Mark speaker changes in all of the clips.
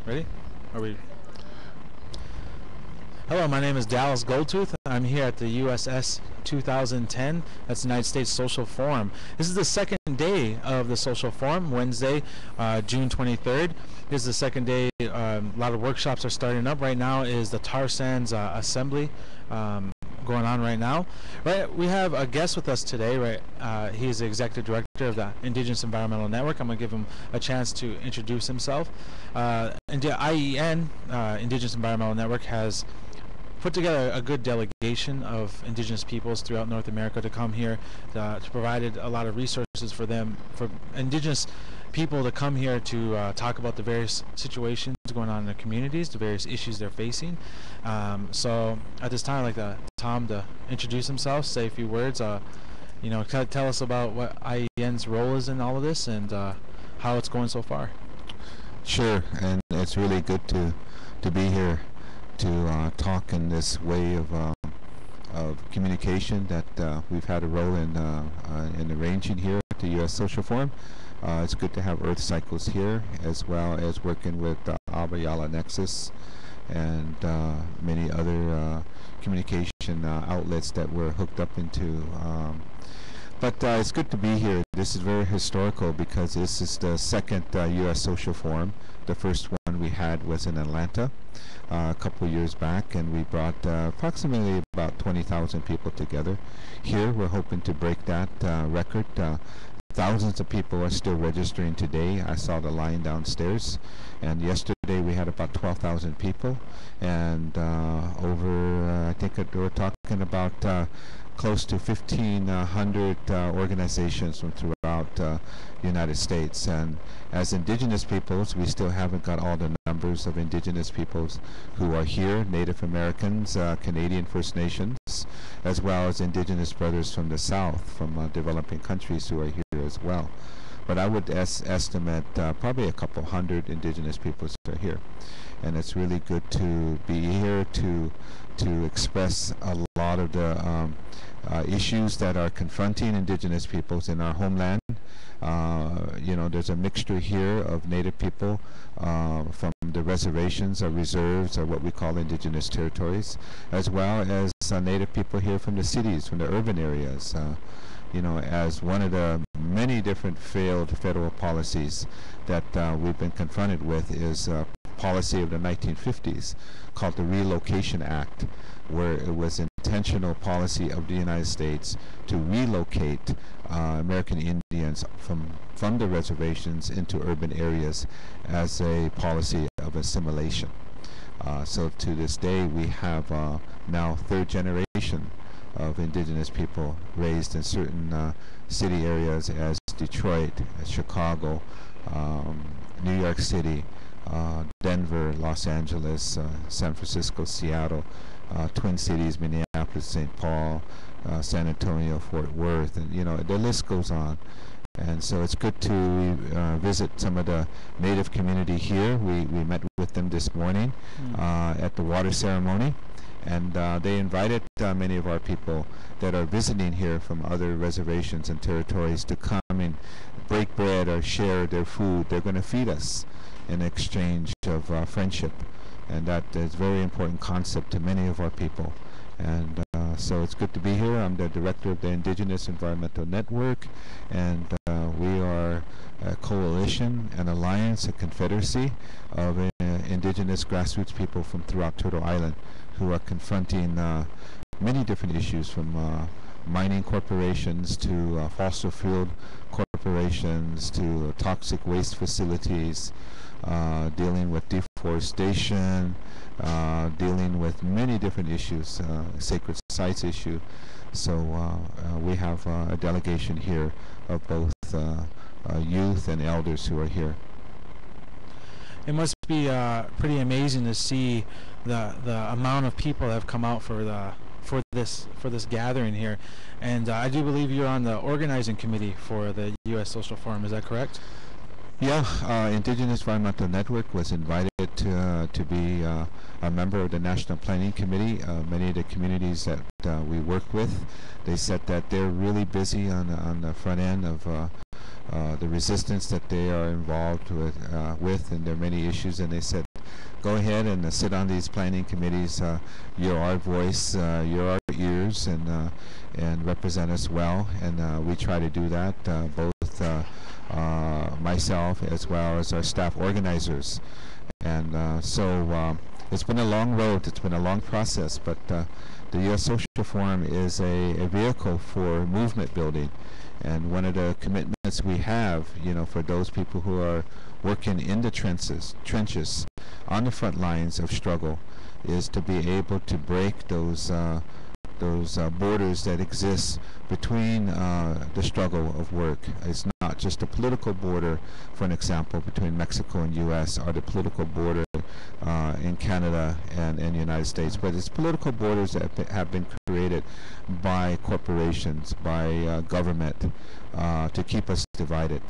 Speaker 1: Ready? Are we? Hello, my name is Dallas Goldtooth. I'm here at the USS 2010. That's the United States Social Forum. This is the second day of the Social Forum, Wednesday, June 23rd. This is the second day. A lot of workshops are starting up. Right now is the tar sands assembly going on right now. Right, we have a guest with us today. Right, he is the executive director of the Indigenous Environmental Network. I'm going to give him a chance to introduce himself. And the IEN, Indigenous Environmental Network, has put together a good delegation of indigenous peoples throughout North America to come here to provide a lot of resources for them, for indigenous people to come here to talk about the various situations going on in their communities, the various issues they're facing. So at this time, I'd like Tom to introduce himself, say a few words, tell us about what IEN's role is in all of this and how it's going so far.
Speaker 2: Sure, and it's really good to be here to talk in this way of communication that we've had a role in arranging here at the U.S. Social Forum. It's good to have Earth Cycles here, as well as working with Abayala Nexus and many other communication outlets that we're hooked up into. But it's good to be here. This is very historical because this is the second U.S. Social Forum. The first one we had was in Atlanta a couple years back, and we brought approximately about 20,000 people together. Here we're hoping to break that record. Thousands of people are still registering today. I saw the line downstairs, and yesterday we had about 12,000 people, and I think we're talking about close to 1,500 organizations from throughout the United States. And as indigenous peoples, we still haven't got all the numbers of indigenous peoples who are here, Native Americans, Canadian First Nations, as well as indigenous brothers from the South, from developing countries who are here as well. But I would estimate probably a couple hundred indigenous peoples are here. And it's really good to be here to express a lot of the issues that are confronting indigenous peoples in our homeland. There's a mixture here of Native people from the reservations or reserves or what we call indigenous territories, as well as Native people here from the cities, from the urban areas. As one of the many different failed federal policies that we've been confronted with is a policy of the 1950s called the Relocation Act, where it was intentional policy of the United States to relocate American Indians from the reservations into urban areas as a policy of assimilation. So to this day we have now third generation of indigenous people raised in certain city areas as Detroit, as Chicago, New York City, Denver, Los Angeles, San Francisco, Seattle, Twin Cities, Minneapolis, St. Paul, San Antonio, Fort Worth, and the list goes on. And so it's good to visit some of the Native community here. We met with them this morning at the water ceremony. And they invited many of our people that are visiting here from other reservations and territories to come and break bread or share their food. They're going to feed us in exchange of friendship. And that is a very important concept to many of our people. And so it's good to be here. I'm the director of the Indigenous Environmental Network, and we are a coalition, an alliance, a confederacy of indigenous grassroots people from throughout Turtle Island who are confronting many different issues, from mining corporations to fossil fuel corporations to toxic waste facilities, dealing with deforestation, dealing with many different issues, sacred sites issue. So we have a delegation here of both youth and elders who are here.
Speaker 1: It must be pretty amazing to see the amount of people that have come out for this gathering here, and I do believe you're on the organizing committee for the U.S. Social Forum. Is that correct?
Speaker 2: Yeah, Indigenous Environmental Network was invited to be a member of the National Planning Committee. Many of the communities that we work with, they said that they're really busy on the front end of the resistance that they are involved with, and there are many issues, and they said go ahead and sit on these planning committees. You're our voice, you're our ears, and represent us well. And we try to do that, both myself as well as our staff organizers. And so it's been a long road, it's been a long process, but the U.S. Social Forum is a vehicle for movement building. And one of the commitments we have, for those people who are working in the trenches on the front lines of struggle, is to be able to break those borders that exist between the struggle of work. It's not just a political border, for an example, between Mexico and U.S., or the political border in Canada and the United States, but it's political borders that have been created by corporations, by government, to keep us divided.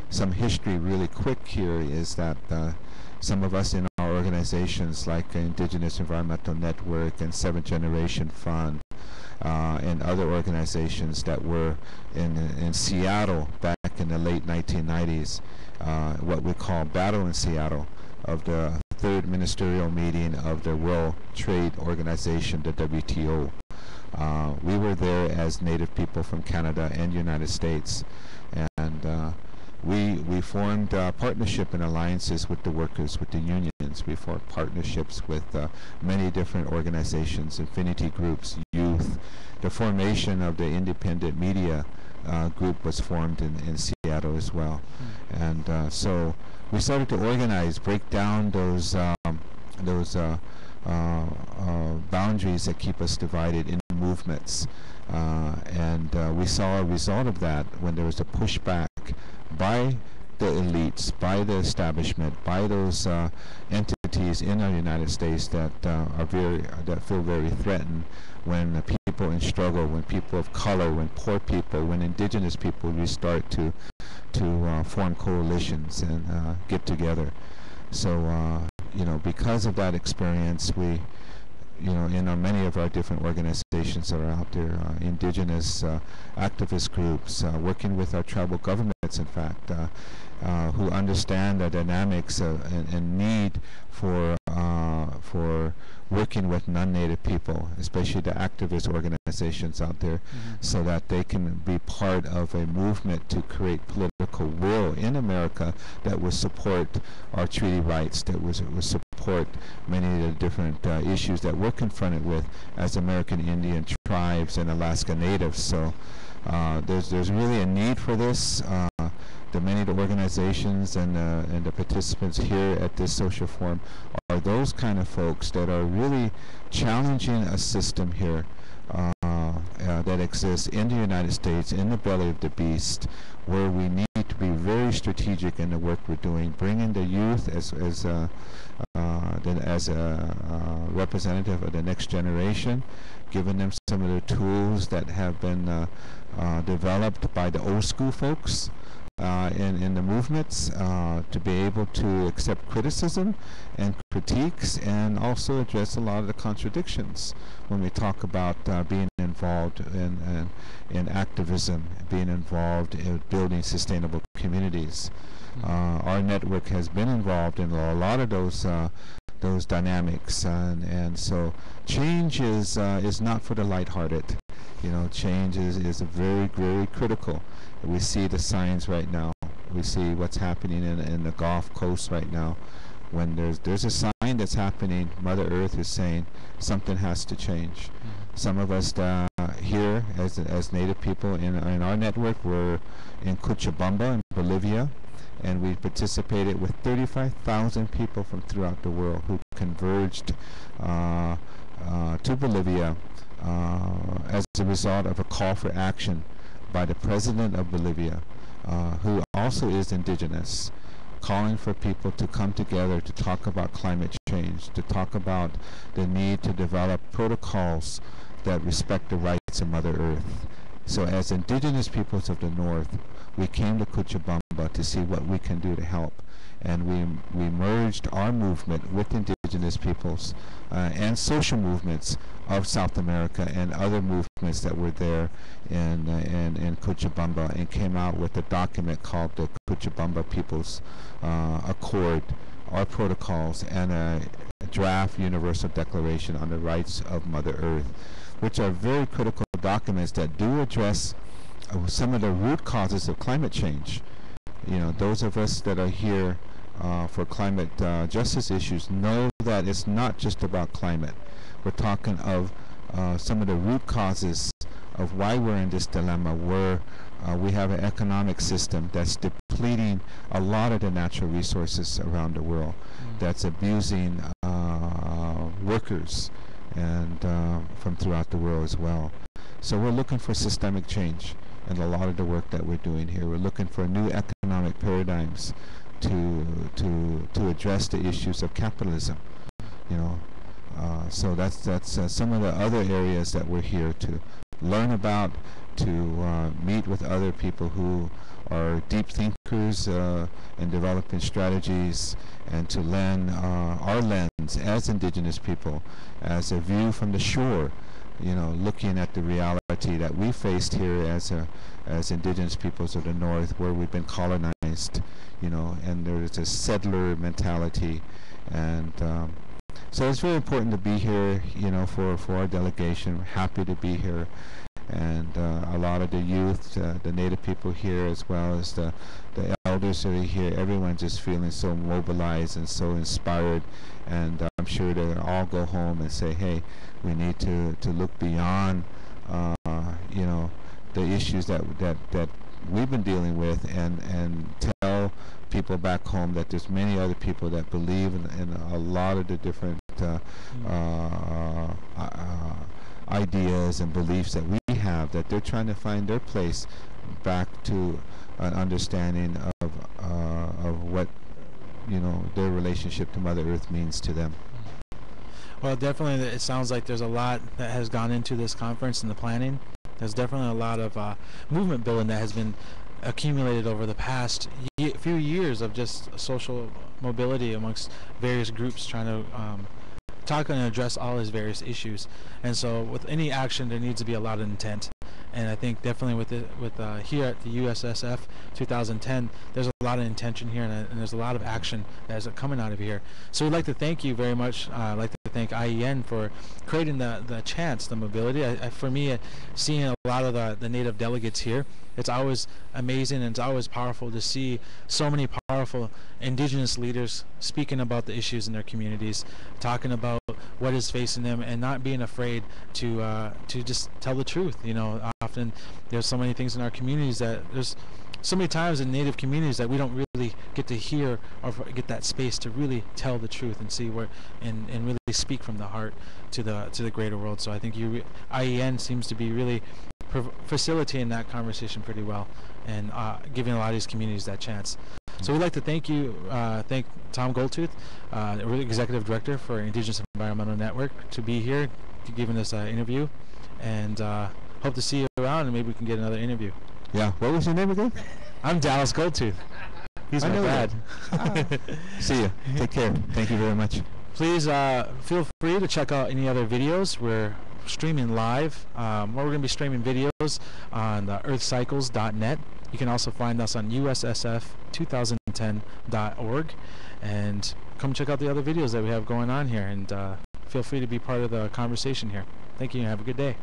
Speaker 2: Some history really quick here is that some of us in our organizations like Indigenous Environmental Network and Seventh Generation Fund and other organizations that were in Seattle back in the late 1990s, what we call Battle in Seattle, of the third ministerial meeting of the World Trade Organization, the WTO. We were there as Native people from Canada and United States, and we formed partnership and alliances with the workers, with the unions. We formed partnerships with many different organizations, affinity groups, youth. The formation of the independent media group was formed in Seattle as well. And so we started to organize, break down those boundaries that keep us divided in movements. And we saw a result of that when there was a pushback by the elites, by the establishment, by those entities in the United States that feel very threatened when people in struggle, when people of color, when poor people, when indigenous people, we start to form coalitions and get together. So because of that experience, we in many of our different organizations that are out there, indigenous activist groups, working with our tribal governments, in fact, who understand the dynamics and need for working with non-native people, especially the activist organizations out there, so that they can be part of a movement to create political will in America that will support our treaty rights, that will support many of the different issues that we're confronted with as American Indian tribes and Alaska Natives. So there's really a need for this. The many of the organizations and the participants here at this social forum are those kind of folks that are really challenging a system here that exists in the United States, in the belly of the beast, where we need to be very strategic in the work we're doing, bringing the youth as a representative of the next generation, giving them some of the tools that have been developed by the old school folks in the movements, to be able to accept criticism and critiques, and also address a lot of the contradictions when we talk about being involved in activism, being involved in building sustainable communities. Our network has been involved in a lot of those dynamics, and so change is not for the lighthearted. Change is very, very critical. We see the signs right now. We see what's happening in the Gulf Coast right now. When there's a sign that's happening, Mother Earth is saying something has to change. Some of us here as Native people in our network were in Cochabamba in Bolivia, and we participated with 35,000 people from throughout the world who converged to Bolivia as a result of a call for action by the president of Bolivia, who also is indigenous, calling for people to come together to talk about climate change, to talk about the need to develop protocols that respect the rights of Mother Earth. So as indigenous peoples of the North, we came to Cochabamba to see what we can do to help. And we merged our movement with indigenous peoples and social movements of South America and other movements that were there in Cochabamba, and came out with a document called the Cochabamba People's Accord, our protocols and a draft Universal Declaration on the Rights of Mother Earth, which are very critical documents that do address some of the root causes of climate change. You know, those of us that are here for climate justice issues know that it's not just about climate. We're talking of some of the root causes of why we're in this dilemma, where we have an economic system that's depleting a lot of the natural resources around the world, that's abusing workers and from throughout the world as well. So we're looking for systemic change in a lot of the work that we're doing here. We're looking for new economic paradigms to address the issues of capitalism. You know, so that's some of the other areas that we're here to learn about, to meet with other people who are deep thinkers in developing strategies, and to lend our lens as indigenous people, as a view from the shore, you know, looking at the reality that we faced here as indigenous peoples of the North, where we've been colonized, you know, and there's a settler mentality. And so it's very important to be here, you know, for our delegation. We're happy to be here. And a lot of the youth, the Native people here, as well as the elders that are here, everyone's just feeling so mobilized and so inspired. And I'm sure they'll all go home and say, hey, we need to look beyond, you know, the issues that we've been dealing with, and tell people back home that there's many other people that believe in a lot of the different ideas and beliefs that we have, that they're trying to find their place back to an understanding of what, you know, their relationship to Mother Earth means to them.
Speaker 1: Well, definitely, it sounds like there's a lot that has gone into this conference and the planning. There's definitely a lot of movement building that has been accumulated over the past few years of just social mobility amongst various groups trying to talk and address all these various issues. And so with any action, there needs to be a lot of intent. And I think definitely with here at the USSF 2010, there's a lot of intention here, and there's a lot of action that is coming out of here. So we'd like to thank you very much. I'd like to thank IEN for creating the chance, the mobility. For me, seeing a lot of the Native delegates here, it's always amazing, and it's always powerful to see so many powerful indigenous leaders speaking about the issues in their communities, talking about what is facing them, and not being afraid to just tell the truth. You know, often there's so many things in our communities that there's so many times in Native communities that we don't really get to hear or get that space to really tell the truth and see where and really speak from the heart to the greater world. So I think IEN seems to be really facilitating that conversation pretty well, and giving a lot of these communities that chance. So we'd like to thank Tom Goldtooth, Executive Director for Indigenous Environmental Network, to be here, to giving us an interview, and hope to see you around, and maybe we can get another interview.
Speaker 2: Yeah, what was your name again?
Speaker 1: I'm Dallas Goldtooth. He's my dad.
Speaker 2: See you. Take care. Thank you very much.
Speaker 1: Please feel free to check out any other videos. We're streaming live. We're going to be streaming videos on earthcycles.net. You can also find us on USSF2010.org, and come check out the other videos that we have going on here, and feel free to be part of the conversation here. Thank you, and have a good day.